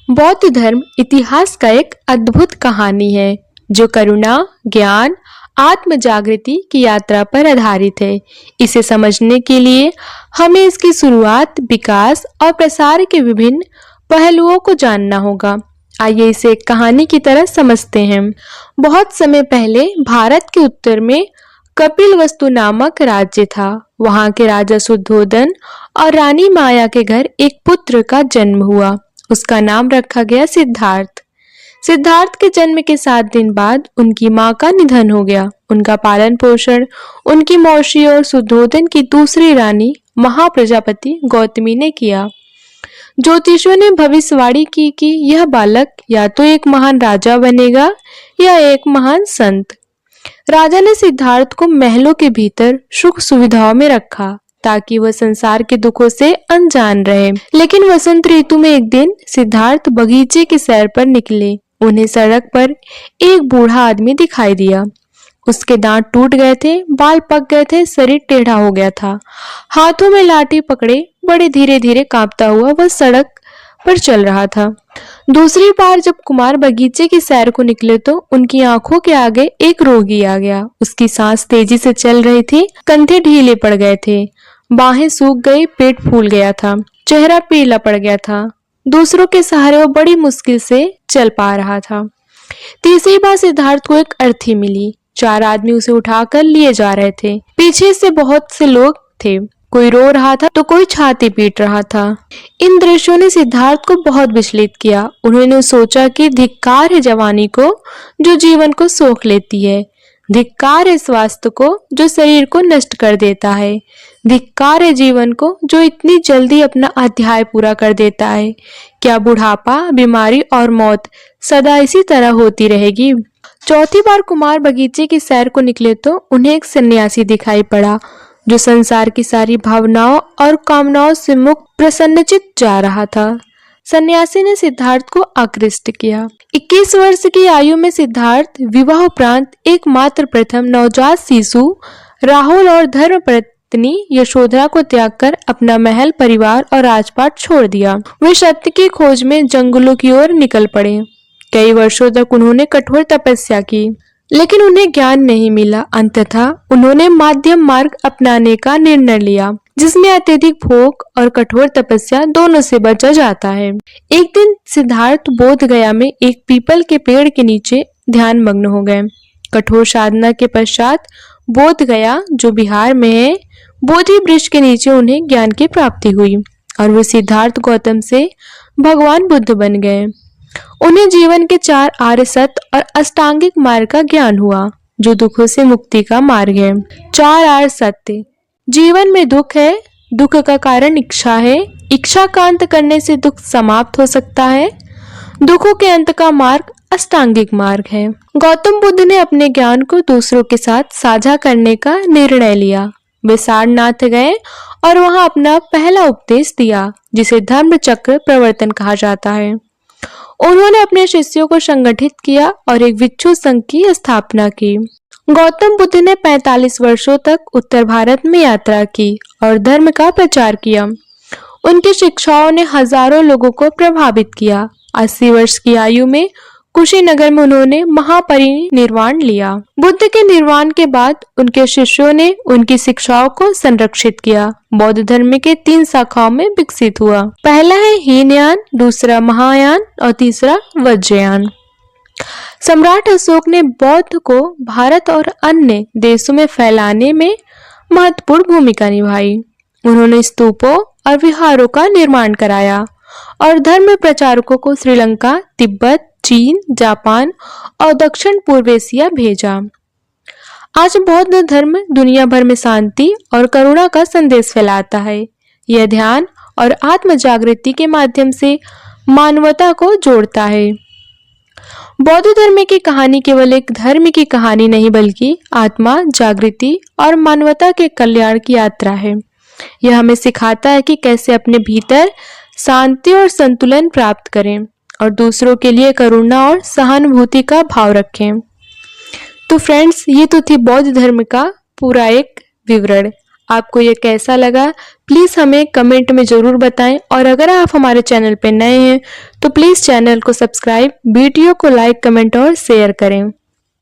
बौद्ध धर्म इतिहास का एक अद्भुत कहानी है जो करुणा, ज्ञान, आत्म जागृति की यात्रा पर आधारित है। इसे समझने के लिए हमें इसकी शुरुआत, विकास और प्रसार के विभिन्न पहलुओं को जानना होगा। आइए इसे एक कहानी की तरह समझते हैं। बहुत समय पहले भारत के उत्तर में कपिलवस्तु नामक राज्य था। वहां के राजा शुद्धोधन और रानी माया के घर एक पुत्र का जन्म हुआ। उसका नाम रखा गया सिद्धार्थ। सिद्धार्थ के जन्म के 7 दिन बाद उनकी मां का निधन हो गया। उनका पालन पोषण उनकी मौसी और शुद्धोधन की दूसरी रानी महाप्रजापति गौतमी ने किया। ज्योतिषियों ने भविष्यवाणी की कि यह बालक या तो एक महान राजा बनेगा या एक महान संत। राजा ने सिद्धार्थ को महलों के भीतर सुख सुविधाओं में रखा ताकि वह संसार के दुखों से अनजान रहे। लेकिन वसंत ऋतु में एक दिन सिद्धार्थ बगीचे की सैर पर निकले। उन्हें सड़क पर एक बूढ़ा आदमी दिखाई दिया। उसके दांत टूट गए थे, बाल पक गए थे, शरीर टेढ़ा हो गया था। हाथों में लाठी पकड़े बड़े धीरे धीरे कांपता हुआ वह सड़क पर चल रहा था। दूसरी बार जब कुमार बगीचे की सैर को निकले तो उनकी आंखों के आगे एक रोगी आ गया। उसकी सांस तेजी से चल रही थी, कंधे ढीले पड़ गए थे, बाहें सूख गई, पेट फूल गया था, चेहरा पीला पड़ गया था। दूसरों के सहारे वो बड़ी मुश्किल से चल पा रहा था। तीसरी बार सिद्धार्थ को एक अर्थी मिली। 4 आदमी उसे उठाकर लिए जा रहे थे। पीछे से बहुत से लोग थे। कोई रो रहा था तो कोई छाती पीट रहा था। इन दृश्यों ने सिद्धार्थ को बहुत विचलित किया। उन्होंने सोचा कि धिक्कार है जवानी को जो जीवन को सोख लेती है। धिक्कार है स्वास्थ्य को जो शरीर को नष्ट कर देता है। धिक्कार है जीवन को जो इतनी जल्दी अपना अध्याय पूरा कर देता है। क्या बुढ़ापा, बीमारी और मौत सदा इसी तरह होती रहेगी? चौथी बार कुमार बगीचे की सैर को निकले तो उन्हें एक सन्यासी दिखाई पड़ा जो संसार की सारी भावनाओं और कामनाओं से मुक्त प्रसन्नचित्त जा रहा था। सन्यासी ने सिद्धार्थ को आकृष्ट किया। 21 वर्ष की आयु में सिद्धार्थ विवाह उपरांत एकमात्र प्रथम नवजात शिशु राहुल और धर्म पत्नी यशोधरा को त्याग कर अपना महल, परिवार और राजपाट छोड़ दिया। वे सत्य की खोज में जंगलों की ओर निकल पड़े। कई वर्षों तक उन्होंने कठोर तपस्या की, लेकिन उन्हें ज्ञान नहीं मिला। अंततः उन्होंने मध्यम मार्ग अपनाने का निर्णय लिया, जिसमें अत्यधिक भोग और कठोर तपस्या दोनों से बचा जाता है। एक दिन सिद्धार्थ बोध गया में एक पीपल के पेड़ के नीचे ध्यान मग्न हो गए। कठोर साधना के पश्चात बोध गया, जो बिहार में है, बोधि वृक्ष के नीचे उन्हें ज्ञान की प्राप्ति हुई और वे सिद्धार्थ गौतम से भगवान बुद्ध बन गए। उन्हें जीवन के 4 आर्य सत्य और अष्टांगिक मार्ग का ज्ञान हुआ, जो दुखों से मुक्ति का मार्ग है। 4 आर्य सत्य: जीवन में दुख है, दुख का कारण इच्छा है, इच्छा का अंत करने से दुख समाप्त हो सकता है, दुखों के अंत का मार्ग अष्टांगिक मार्ग है। गौतम बुद्ध ने अपने ज्ञान को दूसरों के साथ साझा करने का निर्णय लिया। वे सारनाथ गए और वहां अपना पहला उपदेश दिया, जिसे धर्म चक्र प्रवर्तन कहा जाता है। उन्होंने अपने शिष्यों को संगठित किया और एक भिक्षु संघ की स्थापना की। गौतम बुद्ध ने 45 वर्षों तक उत्तर भारत में यात्रा की और धर्म का प्रचार किया। उनकी शिक्षाओं ने हजारों लोगों को प्रभावित किया। 80 वर्ष की आयु में कुशीनगर में उन्होंने महापरिनिर्वाण लिया। बुद्ध के निर्वाण के बाद उनके शिष्यों ने उनकी शिक्षाओं को संरक्षित किया। बौद्ध धर्म के 3 शाखाओं में विकसित हुआ। पहला है हीनयान, दूसरा महायान और तीसरा वज्रयान। सम्राट अशोक ने बौद्ध को भारत और अन्य देशों में फैलाने में महत्वपूर्ण भूमिका निभाई। उन्होंने स्तूपों और विहारों का निर्माण कराया और धर्म प्रचारकों को श्रीलंका, तिब्बत, चीन, जापान और दक्षिण पूर्व एशिया भेजा। आज बौद्ध धर्म दुनिया भर में शांति और करुणा का संदेश फैलाता है। यह ध्यान और आत्म जागृति के माध्यम से मानवता को जोड़ता है। बौद्ध धर्म की कहानी केवल एक धर्म की कहानी नहीं, बल्कि आत्मा, जागृति और मानवता के कल्याण की यात्रा है। यह हमें सिखाता है कि कैसे अपने भीतर शांति और संतुलन प्राप्त करें और दूसरों के लिए करुणा और सहानुभूति का भाव रखें। तो फ्रेंड्स, ये तो थी बौद्ध धर्म का पूरा एक विवरण। आपको ये कैसा लगा प्लीज़ हमें कमेंट में ज़रूर बताएं और अगर आप हमारे चैनल पर नए हैं तो प्लीज़ चैनल को सब्सक्राइब, वीडियो को लाइक, कमेंट और शेयर करें।